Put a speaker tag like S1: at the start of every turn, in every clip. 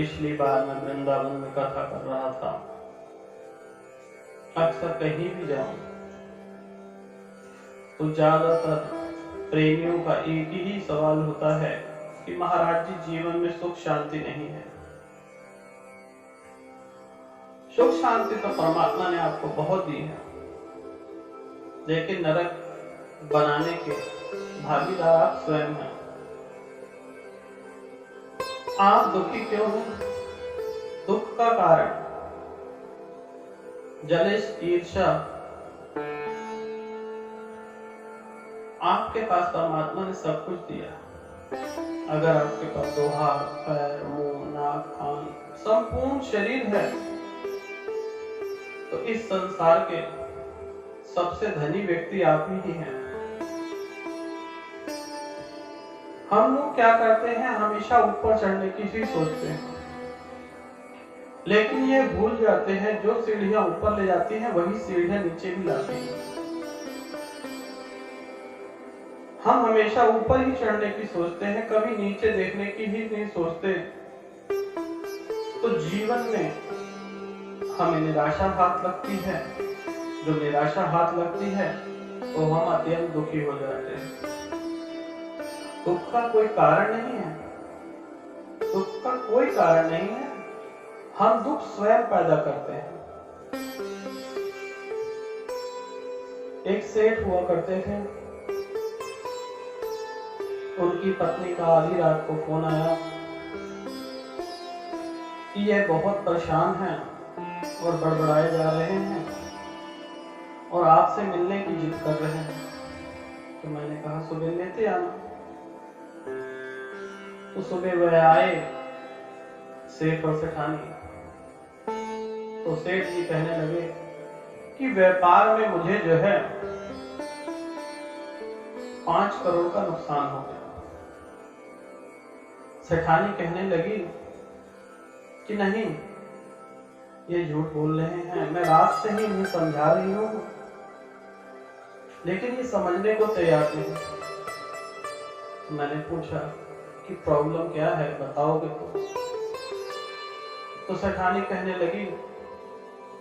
S1: पिछली बार मैं वृंदावन में कथा कर रहा था। अक्सर कहीं भी जाऊं तो ज्यादातर प्रेमियों का एक ही सवाल होता है कि महाराज जी, जीवन में सुख शांति नहीं है। सुख शांति तो परमात्मा ने आपको बहुत दी है, लेकिन नरक बनाने के भागीदार आप स्वयं हैं। आप दुखी क्यों हैं? दुख का कारण जलेश, ईर्ष्या। आपके पास परमात्मा ने सब कुछ दिया। अगर आपके पास 2 हाथ, पैर, मुंह, नाक, कान, संपूर्ण शरीर है तो इस संसार के सबसे धनी व्यक्ति आप ही हैं। हम लोग क्या करते हैं, हमेशा ऊपर चढ़ने की ही सोचते हैं, लेकिन ये भूल जाते हैं जो सीढ़ियां ऊपर ले जाती हैं वही सीढ़ियां नीचे भी लाती हैं। हम हमेशा ऊपर ही चढ़ने की सोचते हैं, कभी नीचे देखने की ही नहीं सोचते। तो जीवन में हमें निराशा हाथ लगती है। जो निराशा हाथ लगती है तो हम अत्यंत दुखी हो जाते हैं। दुख का कोई कारण नहीं है, दुख का कोई कारण नहीं है। हम दुख स्वयं पैदा करते हैं। एक सेठ हुआ करते थे, उनकी पत्नी का आधी रात को फोन आया कि यह बहुत परेशान हैं और बड़बड़ाए जा रहे हैं और आपसे मिलने की जिद कर रहे हैं। तो मैंने कहा सुबह लेते आना। तो सुबह वह आए, सेठ और सेठानी। तो सेठ जी कहने लगे कि व्यापार में मुझे जो है 5 करोड़ का नुकसान हो गया। सेठानी कहने लगी कि नहीं, ये झूठ बोल रहे हैं, मैं रात से ही इन्हें समझा रही हूं, लेकिन ये समझने को तैयार नहीं। तो मैंने पूछा कि प्रॉब्लम क्या है, बताओगे तो सेठानी कहने लगी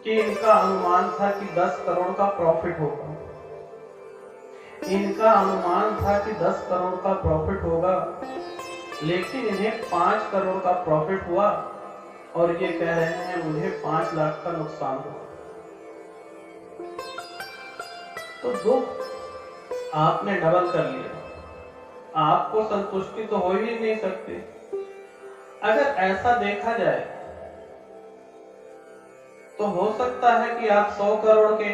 S1: कि इनका अनुमान था कि 10 करोड़ का प्रॉफिट होगा। इनका अनुमान था कि 10 करोड़ का प्रॉफिट होगा, लेकिन इन्हें 5 करोड़ का प्रॉफिट हुआ और ये कह रहे हैं मुझे 5 लाख का नुकसान हुआ। तो दुख आपने डबल कर लिया। आपको संतुष्टि तो हो ही नहीं सकती। अगर ऐसा देखा जाए तो हो सकता है कि आप 100 करोड़ के,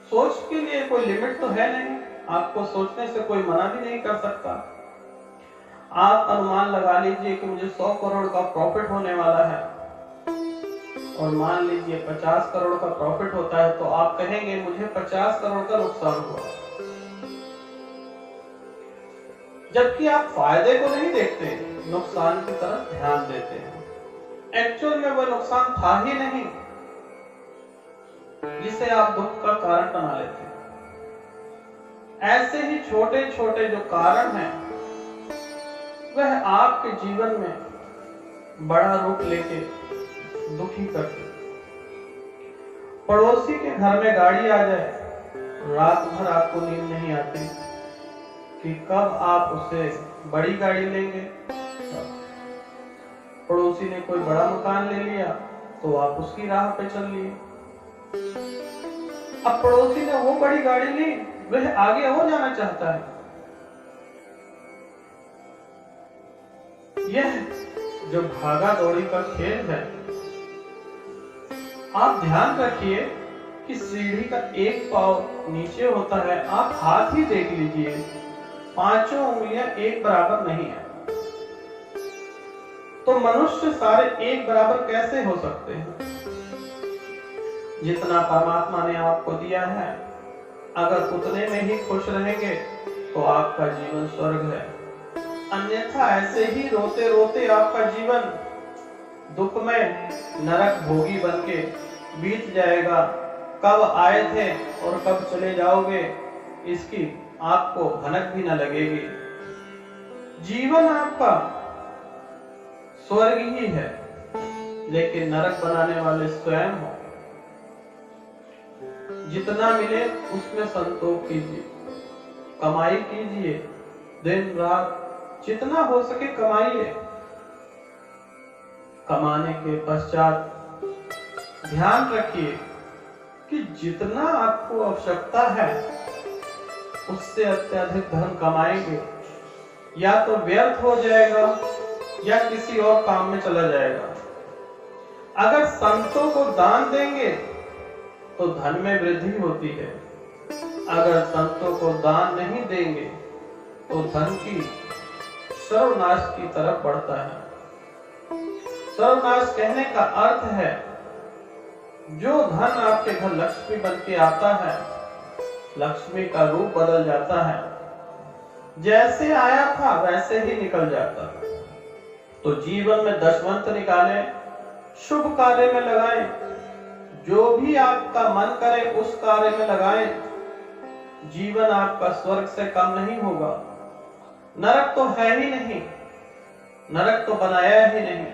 S1: सोच के लिए कोई लिमिट तो है नहीं, आपको सोचने से कोई मना भी नहीं कर सकता। आप अनुमान लगा लीजिए कि मुझे 100 करोड़ का प्रॉफिट होने वाला है और मान लीजिए 50 करोड़ का प्रॉफिट होता है, तो आप कहेंगे मुझे 50 करोड़ का नुकसान हुआ। जबकि आप फायदे को नहीं देखते, नुकसान की तरफ ध्यान देते हैं। एक्चुअल में वह नुकसान था ही नहीं जिसे आप दुख का कारण बना लेते हैं। ऐसे ही छोटे छोटे जो कारण हैं वह आपके जीवन में बड़ा रूप लेके दुखी करते। पड़ोसी के घर में गाड़ी आ जाए, रात भर आपको नींद नहीं आती कि कब आप उससे बड़ी गाड़ी लेंगे। पड़ोसी ने कोई बड़ा मकान ले लिया तो आप उसकी राह पे चल लिए। अब पड़ोसी ने वो बड़ी गाड़ी ली, वह आगे हो जाना चाहता है। यह जो भागा दौड़ी का खेल है, आप ध्यान रखिए कि सीढ़ी का एक पांव नीचे होता है। आप हाथ ही देख लीजिए, 5 उंगलियां एक बराबर नहीं है। तो मनुष्य सारे एक बराबर कैसे हो सकते हैं? जितना परमात्मा ने आपको दिया है, अगर उतने में ही खुश रहेंगे तो आपका जीवन स्वर्ग है। अन्यथा ऐसे ही रोते रोते आपका जीवन दुख में नरक भोगी बनके बीत जाएगा। कब आए थे और कब चले जाओगे, इसकी आपको भनक भी न लगेगी। जीवन आपका स्वर्ग ही है, लेकिन नरक बनाने वाले स्वयं हो। जितना मिले उसमें संतोष कीजिए, कमाई कीजिए, दिन रात जितना हो सके कमाइए। कमाने के पश्चात ध्यान रखिए कि जितना आपको आवश्यकता है उससे अत्यधिक धन कमाएंगे या तो व्यर्थ हो जाएगा या किसी और काम में चला जाएगा। अगर संतों को दान देंगे तो धन में वृद्धि होती है, अगर संतों को दान नहीं देंगे तो धन की सर्वनाश की तरफ बढ़ता है। सर्वनाश कहने का अर्थ है जो धन आपके घर लक्ष्मी बन के आता है, लक्ष्मी का रूप बदल जाता है, जैसे आया था वैसे ही निकल जाता है। तो जीवन में दशवंत निकालें, शुभ कार्य में लगाएं, जो भी आपका मन करे उस कार्य में लगाएं। जीवन आपका स्वर्ग से कम नहीं होगा। नरक तो है ही नहीं, नरक तो बनाया ही नहीं।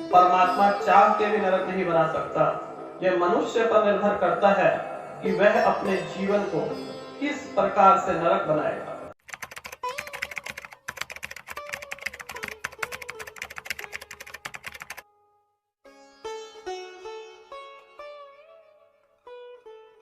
S1: परमात्मा चाह के भी नरक नहीं बना सकता। यह मनुष्य पर निर्भर करता है कि वह अपने जीवन को किस प्रकार से नरक बनाएगा।